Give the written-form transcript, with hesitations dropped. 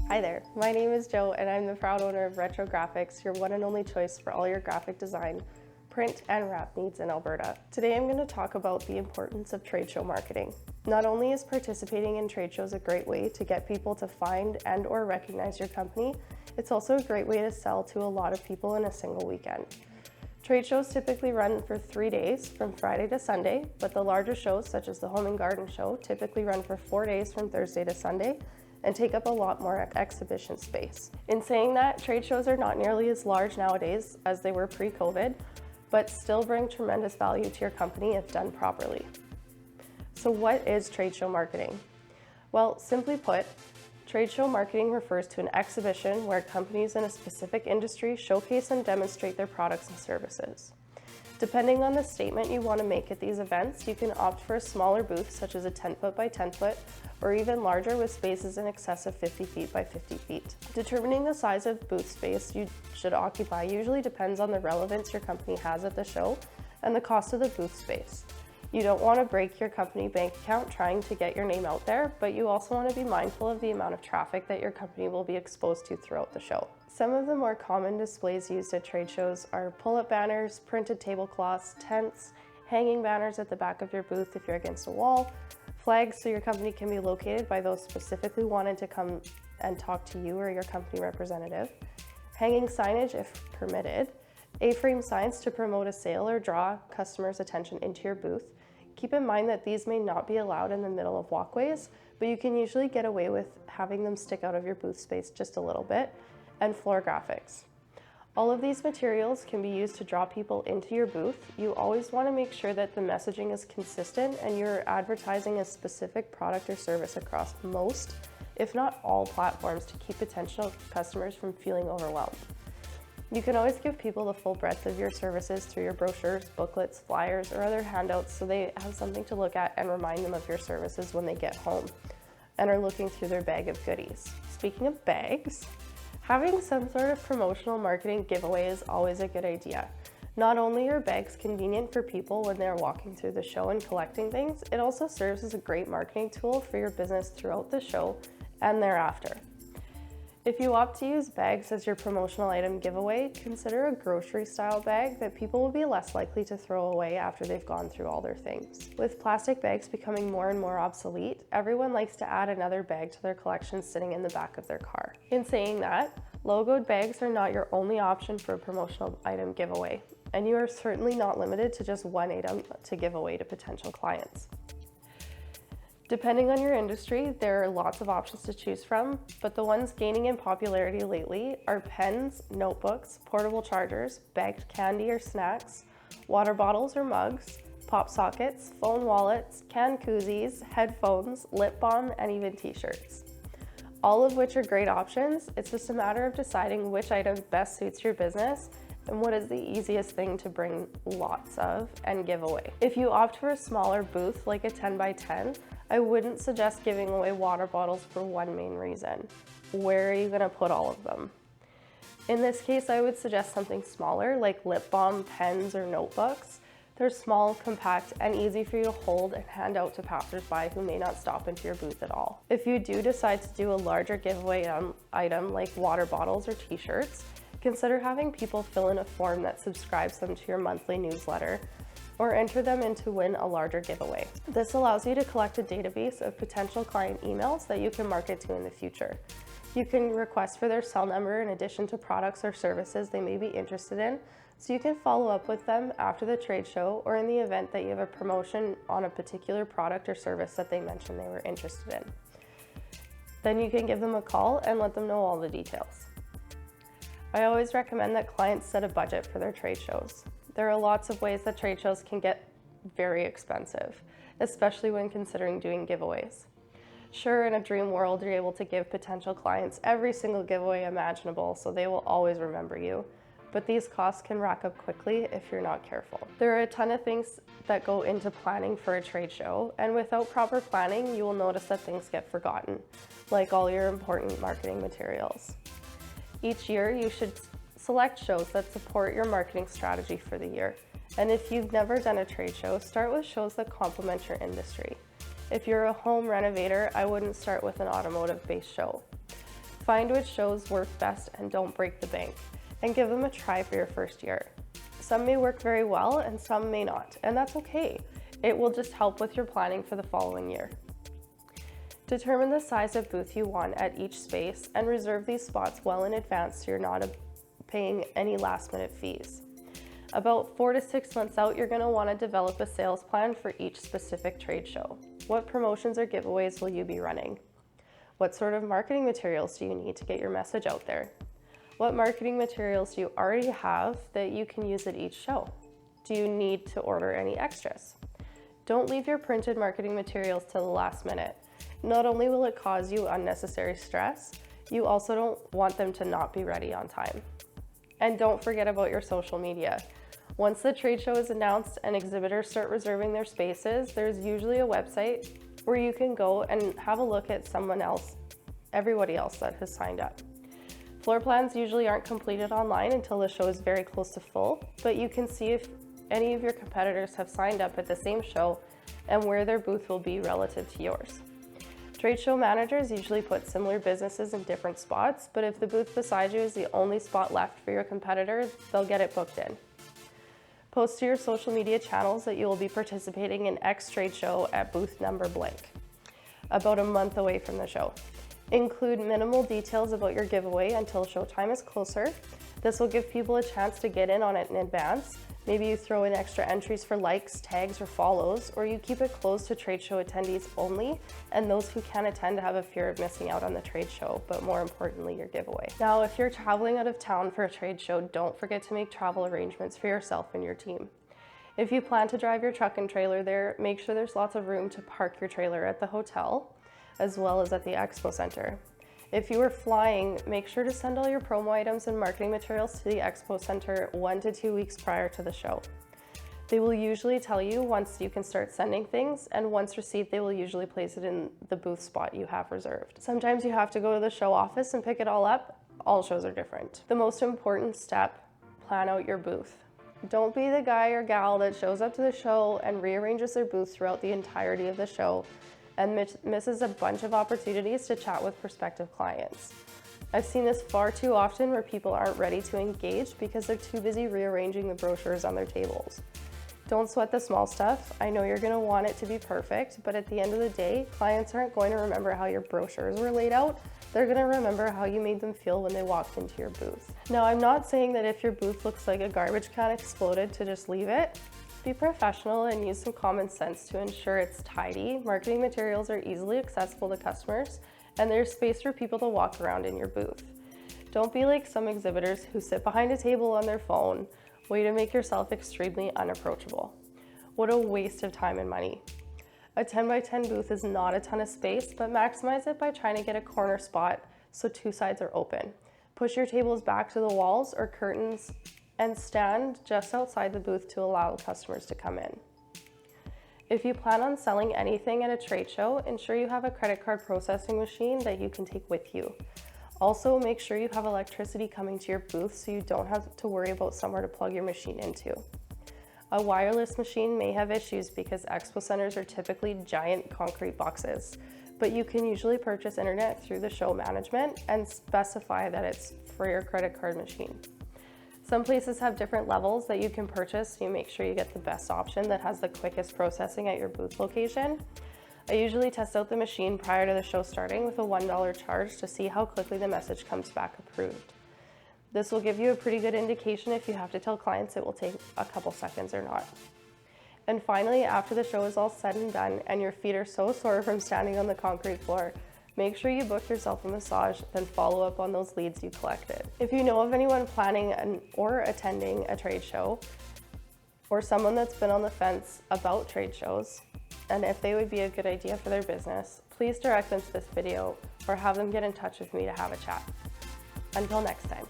Hi there, my name is Jo and I'm the proud owner of Retro Graphics, your one and only choice for all your graphic design, print and wrap needs in Alberta. Today I'm going to talk about the importance of trade show marketing. Not only is participating in trade shows a great way to get people to find and or recognize your company, it's also a great way to sell to a lot of people in a single weekend. Trade shows typically run for 3 days from Friday to Sunday, but the larger shows such as the Home and Garden Show typically run for 4 days from Thursday to Sunday and take up a lot more exhibition space. In saying that, trade shows are not nearly as large nowadays as they were pre-COVID, but still bring tremendous value to your company if done properly. So what is trade show marketing? Well, simply put, trade show marketing refers to an exhibition where companies in a specific industry showcase and demonstrate their products and services. Depending on the statement you want to make at these events, you can opt for a smaller booth such as a 10-foot by 10-foot, or even larger with spaces in excess of 50 feet by 50 feet. Determining the size of booth space you should occupy usually depends on the relevance your company has at the show and the cost of the booth space. You don't want to break your company bank account trying to get your name out there, but you also want to be mindful of the amount of traffic that your company will be exposed to throughout the show. Some of the more common displays used at trade shows are pull-up banners, printed tablecloths, tents, hanging banners at the back of your booth if you're against a wall, flags so your company can be located by those specifically wanted to come and talk to you or your company representative, hanging signage if permitted, A-frame signs to promote a sale or draw customers' attention into your booth. Keep in mind that these may not be allowed in the middle of walkways, but you can usually get away with having them stick out of your booth space just a little bit, and floor graphics. All of these materials can be used to draw people into your booth. You always want to make sure that the messaging is consistent and you're advertising a specific product or service across most, if not all, platforms to keep potential customers from feeling overwhelmed. You can always give people the full breadth of your services through your brochures, booklets, flyers, or other handouts so they have something to look at and remind them of your services when they get home and are looking through their bag of goodies. Speaking of bags, having some sort of promotional marketing giveaway is always a good idea. Not only are bags convenient for people when they're walking through the show and collecting things, it also serves as a great marketing tool for your business throughout the show and thereafter. If you opt to use bags as your promotional item giveaway, consider a grocery style bag that people will be less likely to throw away after they've gone through all their things. With plastic bags becoming more and more obsolete, everyone likes to add another bag to their collection sitting in the back of their car. In saying that, logoed bags are not your only option for a promotional item giveaway, and you are certainly not limited to just one item to give away to potential clients. Depending on your industry, there are lots of options to choose from, but the ones gaining in popularity lately are pens, notebooks, portable chargers, bagged candy or snacks, water bottles or mugs, pop sockets, phone wallets, canned koozies, headphones, lip balm, and even t-shirts. All of which are great options. It's just a matter of deciding which item best suits your business and what is the easiest thing to bring lots of and give away. If you opt for a smaller booth like a 10 by 10, I wouldn't suggest giving away water bottles for one main reason. Where are you going to put all of them? In this case, I would suggest something smaller like lip balm, pens, or notebooks. They're small, compact, and easy for you to hold and hand out to passersby who may not stop into your booth at all. If you do decide to do a larger giveaway item like water bottles or t-shirts, consider having people fill in a form that subscribes them to your monthly newsletter, or enter them in to win a larger giveaway. This allows you to collect a database of potential client emails that you can market to in the future. You can request for their cell number in addition to products or services they may be interested in, so you can follow up with them after the trade show or in the event that you have a promotion on a particular product or service that they mentioned they were interested in. Then you can give them a call and let them know all the details. I always recommend that clients set a budget for their trade shows. There are lots of ways that trade shows can get very expensive, especially when considering doing giveaways. Sure, in a dream world, you're able to give potential clients every single giveaway imaginable, so they will always remember you. But these costs can rack up quickly if you're not careful. There are a ton of things that go into planning for a trade show, and without proper planning, you will notice that things get forgotten, like all your important marketing materials. Each year, you should select shows that support your marketing strategy for the year. And if you've never done a trade show, start with shows that complement your industry. If you're a home renovator, I wouldn't start with an automotive-based show. Find which shows work best and don't break the bank, and give them a try for your first year. Some may work very well and some may not, and that's okay. It will just help with your planning for the following year. Determine the size of booth you want at each space and reserve these spots well in advance so you're not paying any last-minute fees. About 4 to 6 months out, you're going to want to develop a sales plan for each specific trade show. What promotions or giveaways will you be running? What sort of marketing materials do you need to get your message out there? What marketing materials do you already have that you can use at each show? Do you need to order any extras? Don't leave your printed marketing materials to the last minute. Not only will it cause you unnecessary stress, you also don't want them to not be ready on time. And don't forget about your social media. Once the trade show is announced and exhibitors start reserving their spaces, there's usually a website where you can go and have a look at everybody else that has signed up. Floor plans usually aren't completed online until the show is very close to full, but you can see if any of your competitors have signed up at the same show and where their booth will be relative to yours. Trade show managers usually put similar businesses in different spots, but if the booth beside you is the only spot left for your competitor, they'll get it booked in. Post to your social media channels that you will be participating in X trade show at booth number blank, about a month away from the show. Include minimal details about your giveaway until showtime is closer. This will give people a chance to get in on it in advance. Maybe you throw in extra entries for likes, tags, or follows, or you keep it closed to trade show attendees only, and those who can attend have a fear of missing out on the trade show, but more importantly, your giveaway. Now, if you're traveling out of town for a trade show, don't forget to make travel arrangements for yourself and your team. If you plan to drive your truck and trailer there, make sure there's lots of room to park your trailer at the hotel, as well as at the expo center. If you are flying, make sure to send all your promo items and marketing materials to the expo center 1 to 2 weeks prior to the show. They will usually tell you once you can start sending things, and once received, they will usually place it in the booth spot you have reserved. Sometimes you have to go to the show office and pick it all up. All shows are different. The most important step, plan out your booth. Don't be the guy or gal that shows up to the show and rearranges their booth throughout the entirety of the show and misses a bunch of opportunities to chat with prospective clients. I've seen this far too often where people aren't ready to engage because they're too busy rearranging the brochures on their tables. Don't sweat the small stuff. I know you're gonna want it to be perfect, but at the end of the day, clients aren't going to remember how your brochures were laid out. They're gonna remember how you made them feel when they walked into your booth. Now, I'm not saying that if your booth looks like a garbage can exploded to just leave it. Be professional and use some common sense to ensure it's tidy. Marketing materials are easily accessible to customers, and there's space for people to walk around in your booth. Don't be like some exhibitors who sit behind a table on their phone. Way to make yourself extremely unapproachable. What a waste of time and money. A 10 by 10 booth is not a ton of space, but maximize it by trying to get a corner spot so 2 sides are open. Push your tables back to the walls or curtains and stand just outside the booth to allow customers to come in. If you plan on selling anything at a trade show, ensure you have a credit card processing machine that you can take with you. Also, make sure you have electricity coming to your booth so you don't have to worry about somewhere to plug your machine into. A wireless machine may have issues because expo centers are typically giant concrete boxes, but you can usually purchase internet through the show management and specify that it's for your credit card machine. Some places have different levels that you can purchase, so you make sure you get the best option that has the quickest processing at your booth location. I usually test out the machine prior to the show starting with a $1 charge to see how quickly the message comes back approved. This will give you a pretty good indication if you have to tell clients it will take a couple seconds or not. And finally, after the show is all said and done and your feet are so sore from standing on the concrete floor, make sure you book yourself a massage, then follow up on those leads you collected. If you know of anyone planning or attending a trade show, or someone that's been on the fence about trade shows, and if they would be a good idea for their business, please direct them to this video or have them get in touch with me to have a chat. Until next time.